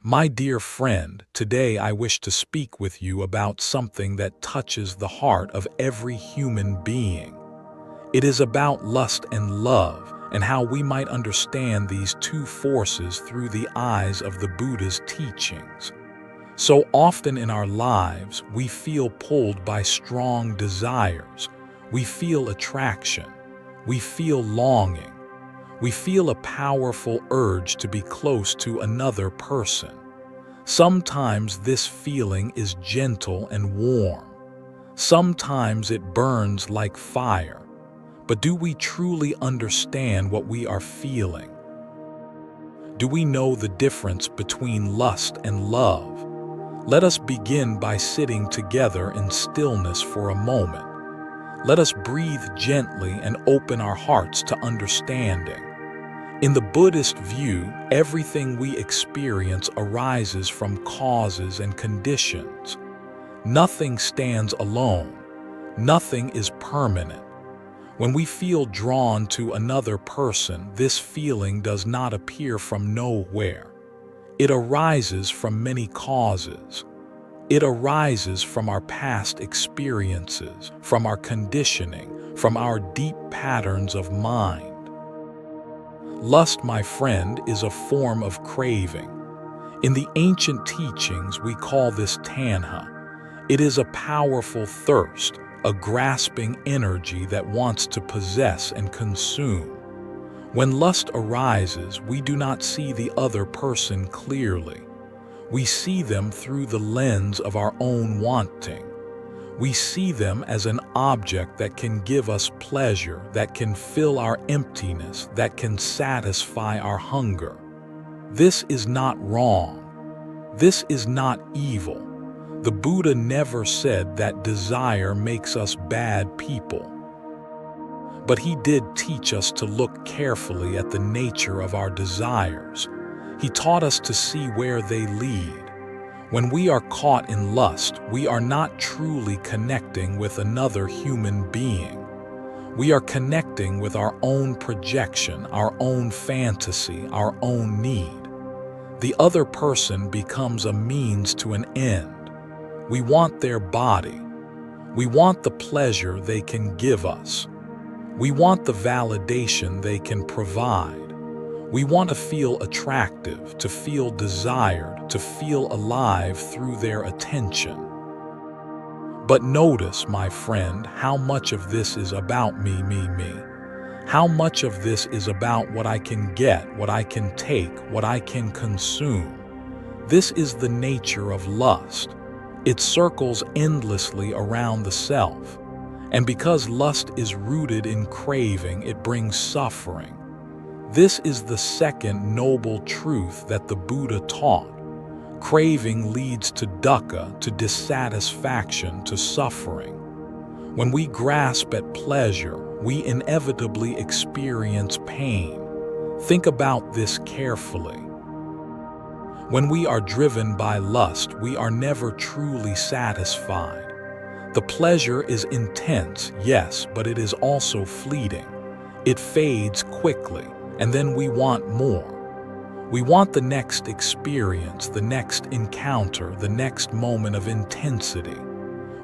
My dear friend, today I wish to speak with you about something that touches the heart of every human being. It is about lust and love and how we might understand these two forces through the eyes of the Buddha's teachings. So often in our lives, we feel pulled by strong desires. We feel attraction. We feel longing. We feel a powerful urge to be close to another person. Sometimes this feeling is gentle and warm. Sometimes it burns like fire. But do we truly understand what we are feeling? Do we know the difference between lust and love? Let us begin by sitting together in stillness for a moment. Let us breathe gently and open our hearts to understanding. In the Buddhist view, everything we experience arises from causes and conditions. Nothing stands alone. Nothing is permanent. When we feel drawn to another person, this feeling does not appear from nowhere. It arises from many causes. It arises from our past experiences, from our conditioning, from our deep patterns of mind. Lust, my friend, is a form of craving. In the ancient teachings, we call this tanha. It is a powerful thirst, a grasping energy that wants to possess and consume. When lust arises, we do not see the other person clearly. We see them through the lens of our own wanting. We see them as an object that can give us pleasure, that can fill our emptiness, that can satisfy our hunger. This is not wrong. This is not evil. The Buddha never said that desire makes us bad people. But he did teach us to look carefully at the nature of our desires. He taught us to see where they lead. When we are caught in lust, we are not truly connecting with another human being. We are connecting with our own projection, our own fantasy, our own need. The other person becomes a means to an end. We want their body. We want the pleasure they can give us. We want the validation they can provide. We want to feel attractive, to feel desired, to feel alive through their attention. But notice, my friend, how much of this is about me. How much of this is about what I can get, what I can take, what I can consume. This is the nature of lust. It circles endlessly around the self. And because lust is rooted in craving, it brings suffering. This is the second noble truth that the Buddha taught. Craving leads to dukkha, to dissatisfaction, to suffering. When we grasp at pleasure, we inevitably experience pain. Think about this carefully. When we are driven by lust, we are never truly satisfied. The pleasure is intense, yes, but it is also fleeting. It fades quickly. And then we want more. We want the next experience, the next encounter, the next moment of intensity.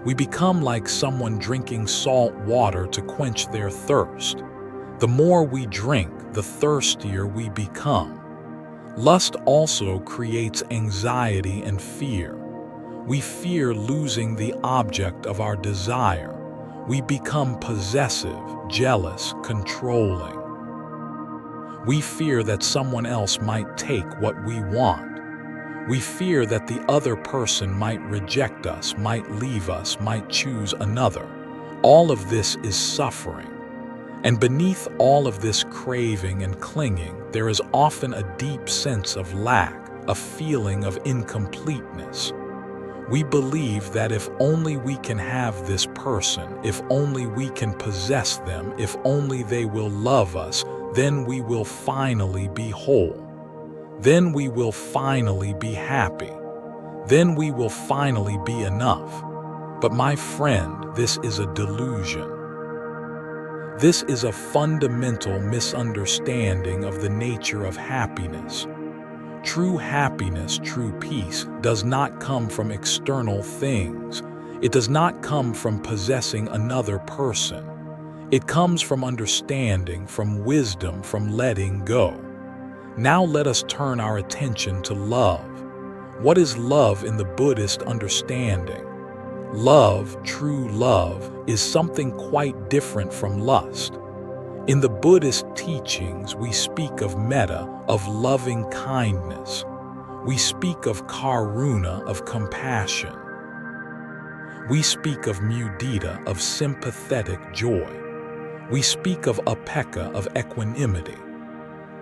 We become like someone drinking salt water to quench their thirst. The more we drink, the thirstier we become. Lust also creates anxiety and fear. We fear losing the object of our desire. We become possessive, jealous, controlling. We fear that someone else might take what we want. We fear that the other person might reject us, might leave us, might choose another. All of this is suffering. And beneath all of this craving and clinging, there is often a deep sense of lack, a feeling of incompleteness. We believe that if only we can have this person, if only we can possess them, if only they will love us, then we will finally be whole. Then we will finally be happy. Then we will finally be enough. But my friend, this is a delusion. This is a fundamental misunderstanding of the nature of happiness. True happiness, true peace, does not come from external things. It does not come from possessing another person. It comes from understanding, from wisdom, from letting go. Now let us turn our attention to love. What is love in the Buddhist understanding? Love, true love, is something quite different from lust. In the Buddhist teachings, we speak of metta, of loving kindness. We speak of karuna, of compassion. We speak of mudita, of sympathetic joy. We speak of upekkha, of equanimity.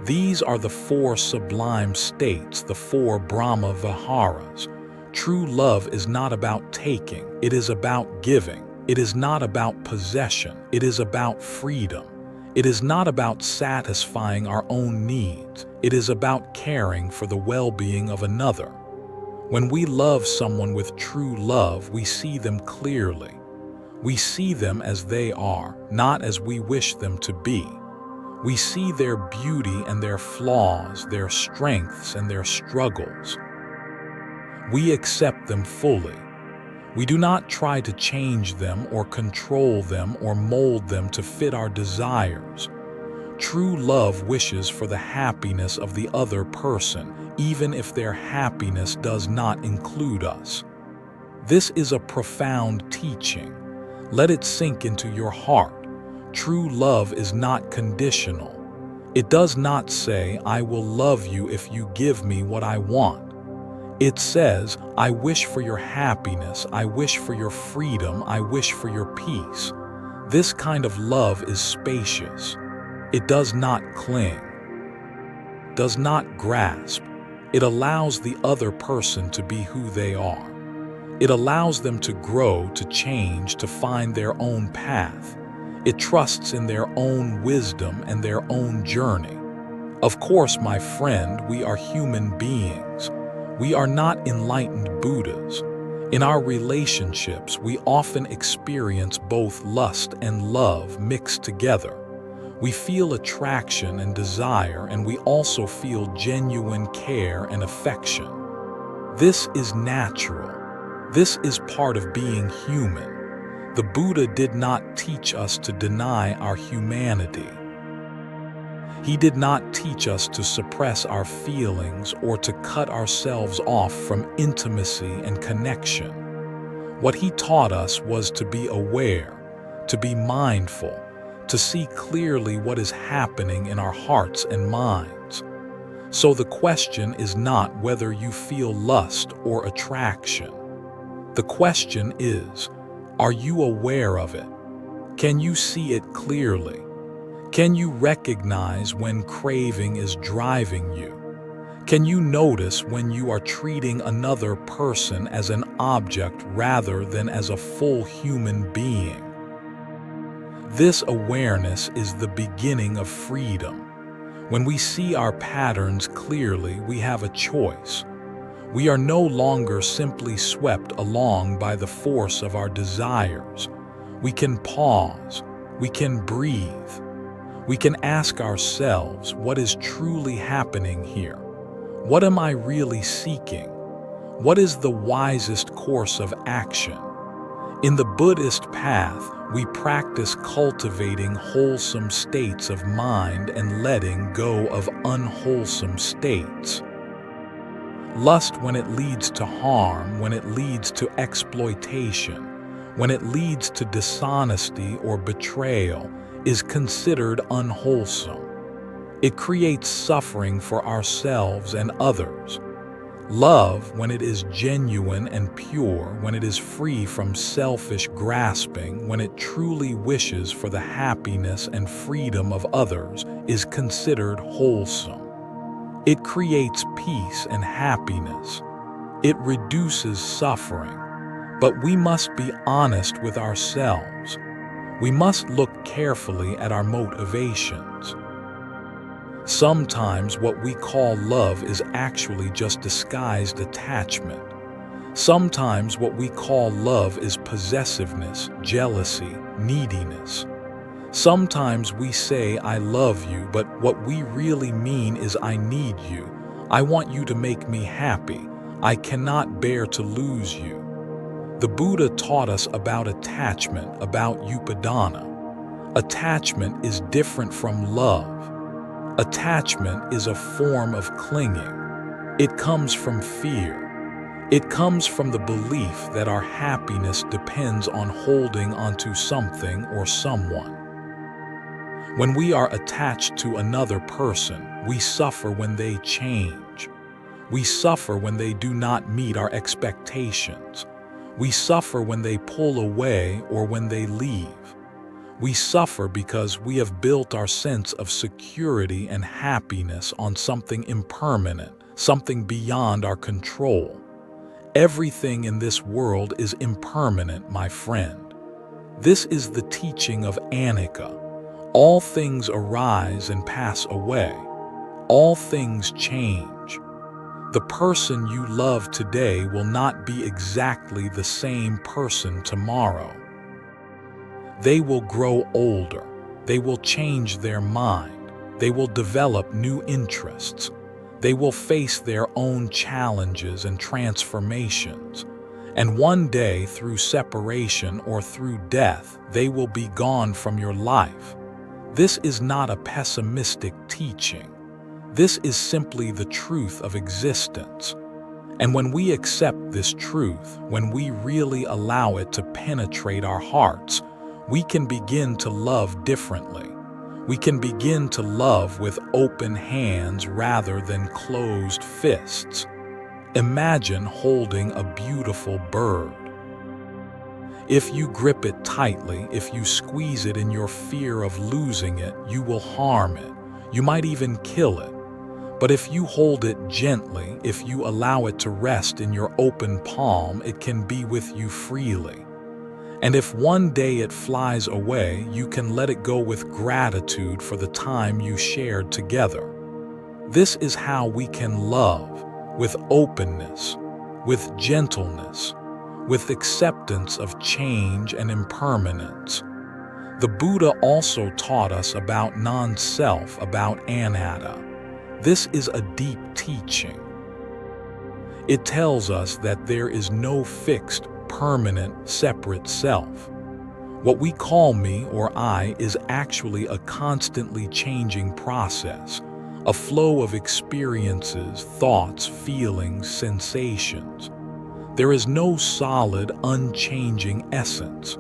These are the four sublime states, the four Brahma Viharas. True love is not about taking, it is about giving. It is not about possession, it is about freedom. It is not about satisfying our own needs, it is about caring for the well-being of another. When we love someone with true love, we see them clearly. We see them as they are, not as we wish them to be. We see their beauty and their flaws, their strengths and their struggles. We accept them fully. We do not try to change them or control them or mold them to fit our desires. True love wishes for the happiness of the other person, even if their happiness does not include us. This is a profound teaching. Let it sink into your heart. True love is not conditional. It does not say, "I will love you if you give me what I want." It says, "I wish for your happiness, I wish for your freedom, I wish for your peace." This kind of love is spacious. It does not cling, does not grasp. It allows the other person to be who they are. It allows them to grow, to change, to find their own path. It trusts in their own wisdom and their own journey. Of course, my friend, we are human beings. We are not enlightened Buddhas. In our relationships, we often experience both lust and love mixed together. We feel attraction and desire, and we also feel genuine care and affection. This is natural. This is part of being human. The Buddha did not teach us to deny our humanity. He did not teach us to suppress our feelings or to cut ourselves off from intimacy and connection. What he taught us was to be aware, to be mindful, to see clearly what is happening in our hearts and minds. So the question is not whether you feel lust or attraction. The question is, are you aware of it? Can you see it clearly? Can you recognize when craving is driving you? Can you notice when you are treating another person as an object rather than as a full human being? This awareness is the beginning of freedom. When we see our patterns clearly, we have a choice. We are no longer simply swept along by the force of our desires. We can pause. We can breathe. We can ask ourselves, what is truly happening here? What am I really seeking? What is the wisest course of action? In the Buddhist path, we practice cultivating wholesome states of mind and letting go of unwholesome states. Lust, when it leads to harm, when it leads to exploitation, when it leads to dishonesty or betrayal, is considered unwholesome. It creates suffering for ourselves and others. Love, when it is genuine and pure, when it is free from selfish grasping, when it truly wishes for the happiness and freedom of others, is considered wholesome. It creates peace and happiness. It reduces suffering. But we must be honest with ourselves. We must look carefully at our motivations. Sometimes what we call love is actually just disguised attachment. Sometimes what we call love is possessiveness, jealousy, neediness. Sometimes we say, "I love you," but what we really mean is, "I need you. I want you to make me happy. I cannot bear to lose you. The Buddha taught us about attachment, about upadana. Attachment is different from love. Attachment is a form of clinging. It comes from fear. It comes from the belief that our happiness depends on holding onto something or someone. When we are attached to another person, we suffer when they change. We suffer when they do not meet our expectations. We suffer when they pull away or when they leave. We suffer because we have built our sense of security and happiness on something impermanent, something beyond our control. Everything in this world is impermanent, my friend. This is the teaching of anicca. All things arise and pass away. All things change. The person you love today will not be exactly the same person tomorrow. They will grow older. They will change their mind. They will develop new interests. They will face their own challenges and transformations. And one day, through separation or through death, they will be gone from your life. This is not a pessimistic teaching. This is simply the truth of existence. And when we accept this truth, when we really allow it to penetrate our hearts, we can begin to love differently. We can begin to love with open hands rather than closed fists. Imagine holding a beautiful bird. If you grip it tightly, if you squeeze it in your fear of losing it, you will harm it. You might even kill it. But if you hold it gently, if you allow it to rest in your open palm, it can be with you freely. And if one day it flies away, you can let it go with gratitude for the time you shared together. This is how we can love, with openness, with gentleness, with acceptance of change and impermanence. The Buddha also taught us about non-self, about anatta. This is a deep teaching. It tells us that there is no fixed, permanent, separate self. What we call me or I is actually a constantly changing process, a flow of experiences, thoughts, feelings, sensations. There is no solid, unchanging essence.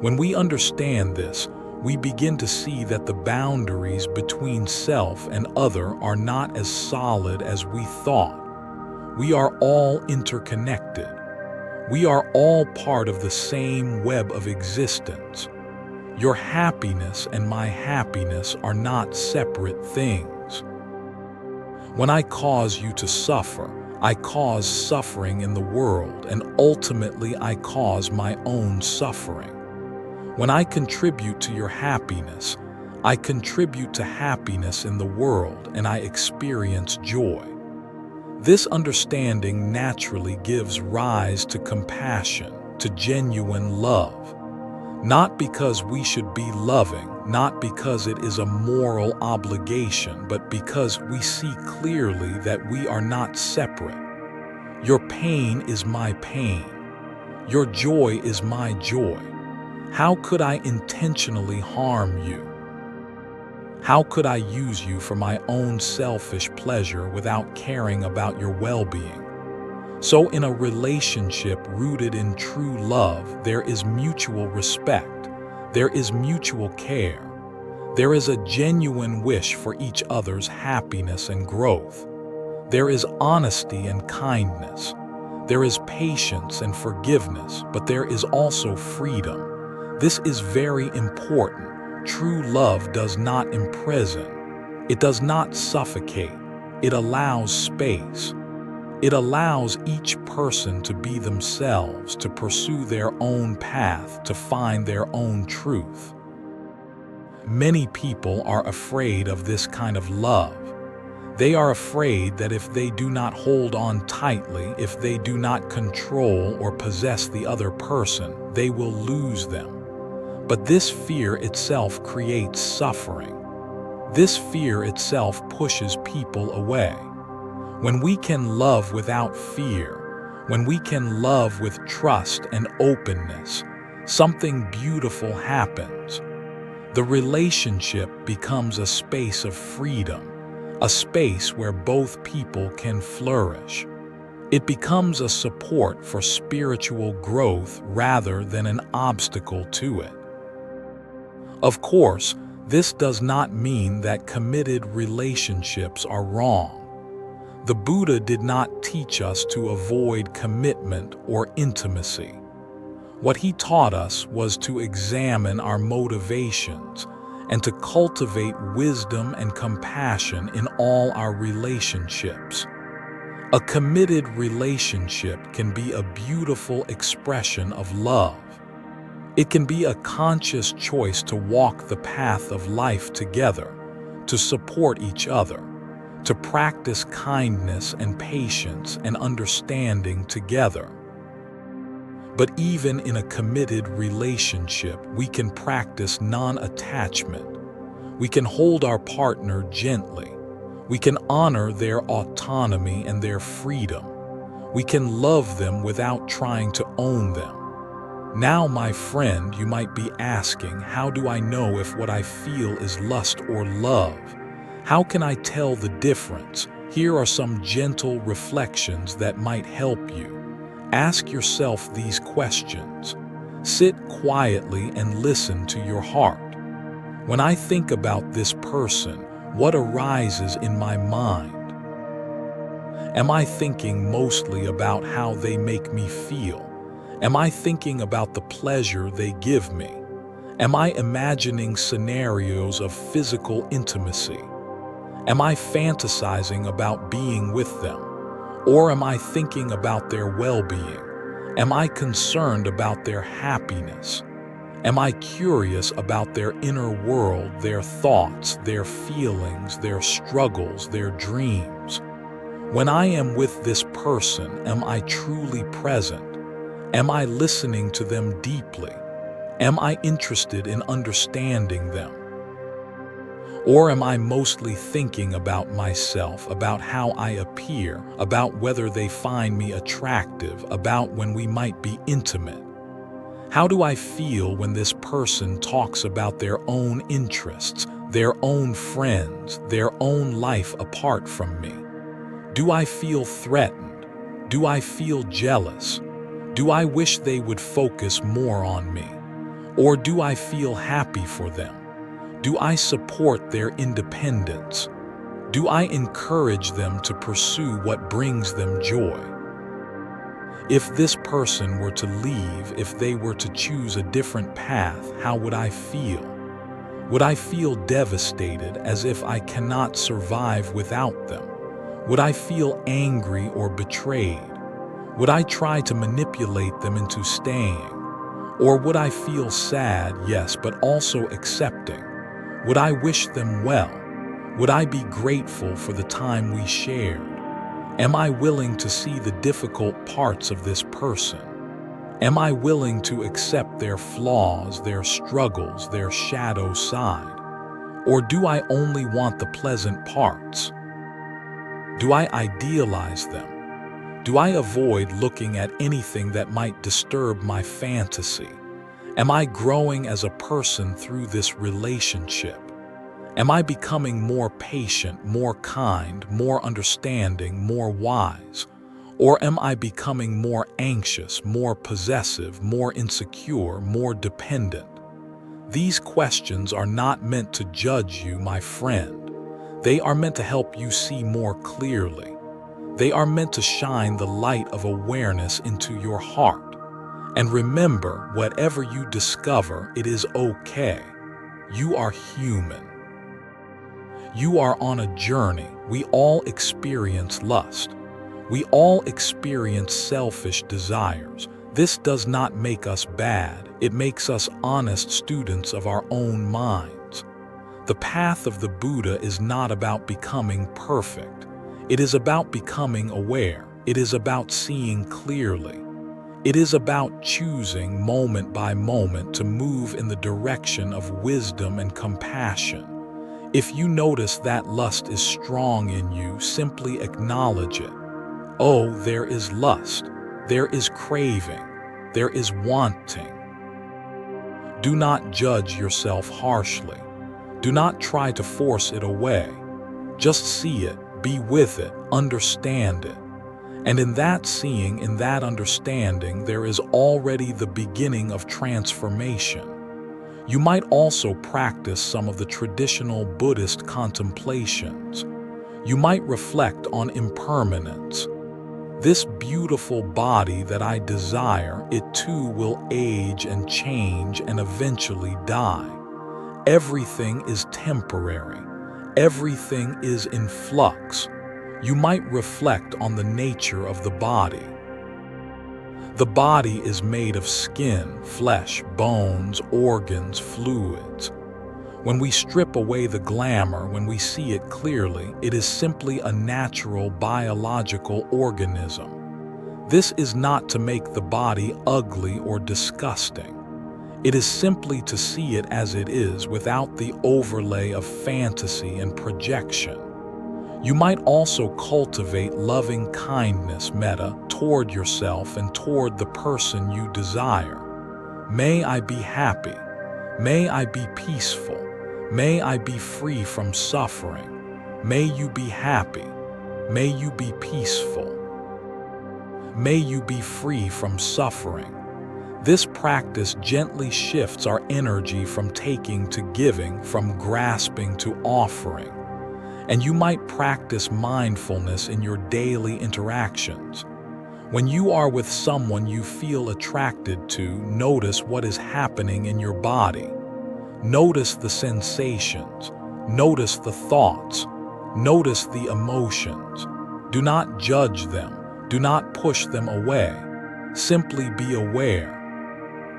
When we understand this, we begin to see that the boundaries between self and other are not as solid as we thought. We are all interconnected. We are all part of the same web of existence. Your happiness and my happiness are not separate things. When I cause you to suffer, I cause suffering in the world, and ultimately I cause my own suffering. When I contribute to your happiness, I contribute to happiness in the world, and I experience joy. This understanding naturally gives rise to compassion, to genuine love. Not because we should be loving, not because it is a moral obligation, but because we see clearly that we are not separate. Your pain is my pain. Your joy is my joy. How could I intentionally harm you? How could I use you for my own selfish pleasure without caring about your well-being? So in a relationship rooted in true love, there is mutual respect, there is mutual care, there is a genuine wish for each other's happiness and growth. There is honesty and kindness. There is patience and forgiveness, but there is also freedom. This is very important. True love does not imprison. It does not suffocate. It allows space. It allows each person to be themselves, to pursue their own path, to find their own truth. Many people are afraid of this kind of love. They are afraid that if they do not hold on tightly, if they do not control or possess the other person, they will lose them. But this fear itself creates suffering. This fear itself pushes people away. When we can love without fear, when we can love with trust and openness, something beautiful happens. The relationship becomes a space of freedom, a space where both people can flourish. It becomes a support for spiritual growth rather than an obstacle to it. Of course, this does not mean that committed relationships are wrong. The Buddha did not teach us to avoid commitment or intimacy. What he taught us was to examine our motivations and to cultivate wisdom and compassion in all our relationships. A committed relationship can be a beautiful expression of love. It can be a conscious choice to walk the path of life together, to support each other, to practice kindness and patience and understanding together. But even in a committed relationship, we can practice non-attachment. We can hold our partner gently. We can honor their autonomy and their freedom. We can love them without trying to own them. Now, my friend, you might be asking, how do I know if what I feel is lust or love? How can I tell the difference? Here are some gentle reflections that might help you. Ask yourself these questions. Sit quietly and listen to your heart. When I think about this person, what arises in my mind? Am I thinking mostly about how they make me feel? Am I thinking about the pleasure they give me? Am I imagining scenarios of physical intimacy? Am I fantasizing about being with them? Or am I thinking about their well-being? Am I concerned about their happiness? Am I curious about their inner world, their thoughts, their feelings, their struggles, their dreams? When I am with this person, am I truly present? Am I listening to them deeply? Am I interested in understanding them? Or am I mostly thinking about myself, about how I appear, about whether they find me attractive, about when we might be intimate? How do I feel when this person talks about their own interests, their own friends, their own life apart from me? Do I feel threatened? Do I feel jealous? Do I wish they would focus more on me? Or do I feel happy for them? Do I support their independence? Do I encourage them to pursue what brings them joy? If this person were to leave, if they were to choose a different path, how would I feel? Would I feel devastated, as if I cannot survive without them? Would I feel angry or betrayed? Would I try to manipulate them into staying? Or would I feel sad, yes, but also accepting? Would I wish them well? Would I be grateful for the time we shared? Am I willing to see the difficult parts of this person? Am I willing to accept their flaws, their struggles, their shadow side? Or do I only want the pleasant parts? Do I idealize them? Do I avoid looking at anything that might disturb my fantasy? Am I growing as a person through this relationship? Am I becoming more patient, more kind, more understanding, more wise? Or am I becoming more anxious, more possessive, more insecure, more dependent? These questions are not meant to judge you, my friend. They are meant to help you see more clearly. They are meant to shine the light of awareness into your heart. And remember, whatever you discover, it is okay. You are human. You are on a journey. We all experience lust. We all experience selfish desires. This does not make us bad. It makes us honest students of our own minds. The path of the Buddha is not about becoming perfect. It is about becoming aware. It is about seeing clearly. It is about choosing moment by moment to move in the direction of wisdom and compassion. If you notice that lust is strong in you, simply acknowledge it. Oh, there is lust. There is craving. There is wanting. Do not judge yourself harshly. Do not try to force it away. Just see it, be with it, understand it. And in that seeing, in that understanding, there is already the beginning of transformation. You might also practice some of the traditional Buddhist contemplations. You might reflect on impermanence. This beautiful body that I desire, it too will age and change and eventually die. Everything is temporary. Everything is in flux. You might reflect on the nature of the body. The body is made of skin, flesh, bones, organs, fluids. When we strip away the glamour, when we see it clearly, it is simply a natural biological organism. This is not to make the body ugly or disgusting. It is simply to see it as it is without the overlay of fantasy and projection. You might also cultivate loving kindness, metta, toward yourself and toward the person you desire. May I be happy. May I be peaceful. May I be free from suffering. May you be happy. May you be peaceful. May you be free from suffering. This practice gently shifts our energy from taking to giving, from grasping to offering. And you might practice mindfulness in your daily interactions. When you are with someone you feel attracted to, notice what is happening in your body. Notice the sensations. Notice the thoughts. Notice the emotions. Do not judge them. Do not push them away. Simply be aware.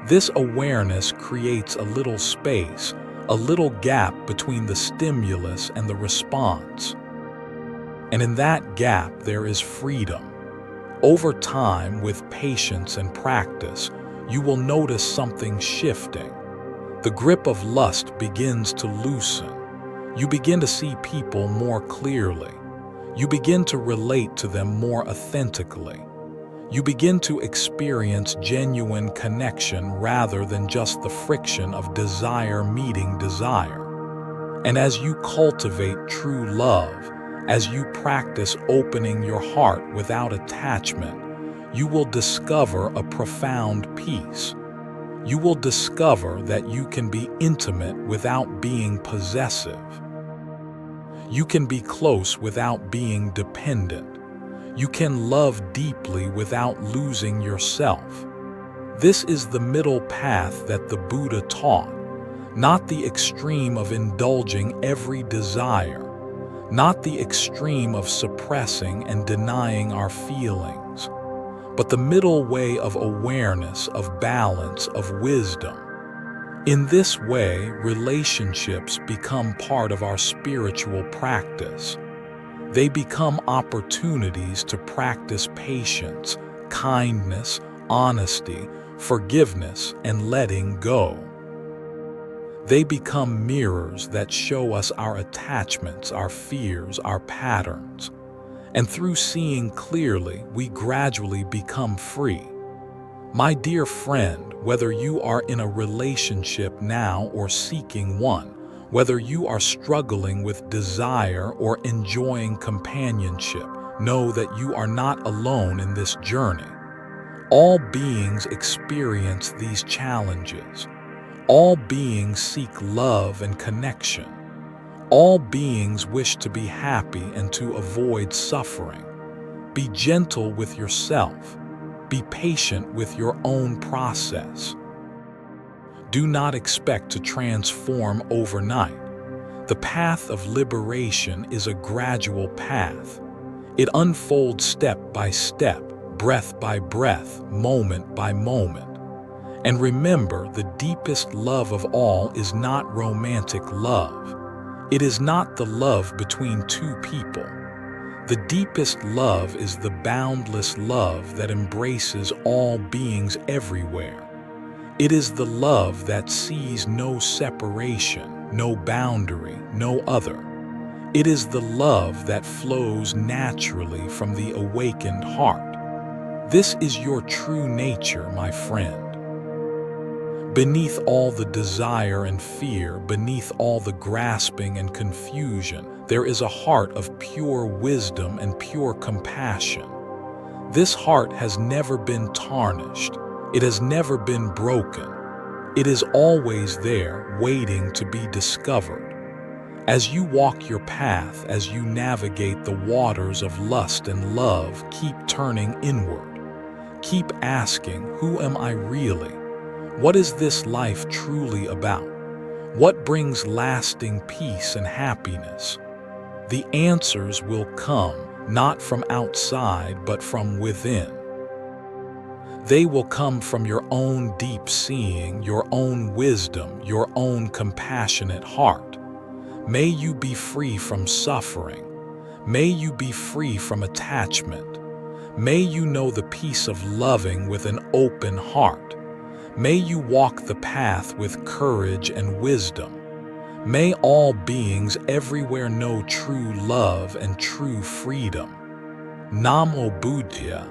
This awareness creates a little space, a little gap between the stimulus and the response. And in that gap there is freedom. Over time, with patience and practice, you will notice something shifting. The grip of lust begins to loosen. You begin to see people more clearly. You begin to relate to them more authentically. You begin to experience genuine connection rather than just the friction of desire meeting desire. And as you cultivate true love, as you practice opening your heart without attachment, you will discover a profound peace. You will discover that you can be intimate without being possessive. You can be close without being dependent. You can love deeply without losing yourself. This is the middle path that the Buddha taught, not the extreme of indulging every desire, not the extreme of suppressing and denying our feelings, but the middle way of awareness, of balance, of wisdom. In this way, relationships become part of our spiritual practice. They become opportunities to practice patience, kindness, honesty, forgiveness, and letting go. They become mirrors that show us our attachments, our fears, our patterns. And through seeing clearly, we gradually become free. My dear friend, whether you are in a relationship now or seeking one, whether you are struggling with desire or enjoying companionship, know that you are not alone in this journey. All beings experience these challenges. All beings seek love and connection. All beings wish to be happy and to avoid suffering. Be gentle with yourself. Be patient with your own process. Do not expect to transform overnight. The path of liberation is a gradual path. It unfolds step by step, breath by breath, moment by moment. And remember, the deepest love of all is not romantic love. It is not the love between two people. The deepest love is the boundless love that embraces all beings everywhere. It is the love that sees no separation, no boundary, no other. It is the love that flows naturally from the awakened heart. This is your true nature, my friend. Beneath all the desire and fear, beneath all the grasping and confusion, there is a heart of pure wisdom and pure compassion. This heart has never been tarnished. It has never been broken. It is always there, waiting to be discovered. As you walk your path, as you navigate the waters of lust and love, keep turning inward. Keep asking, who am I really? What is this life truly about? What brings lasting peace and happiness? The answers will come, not from outside, but from within. They will come from your own deep seeing, your own wisdom, your own compassionate heart. May you be free from suffering. May you be free from attachment. May you know the peace of loving with an open heart. May you walk the path with courage and wisdom. May all beings everywhere know true love and true freedom. Namo Buddhaya.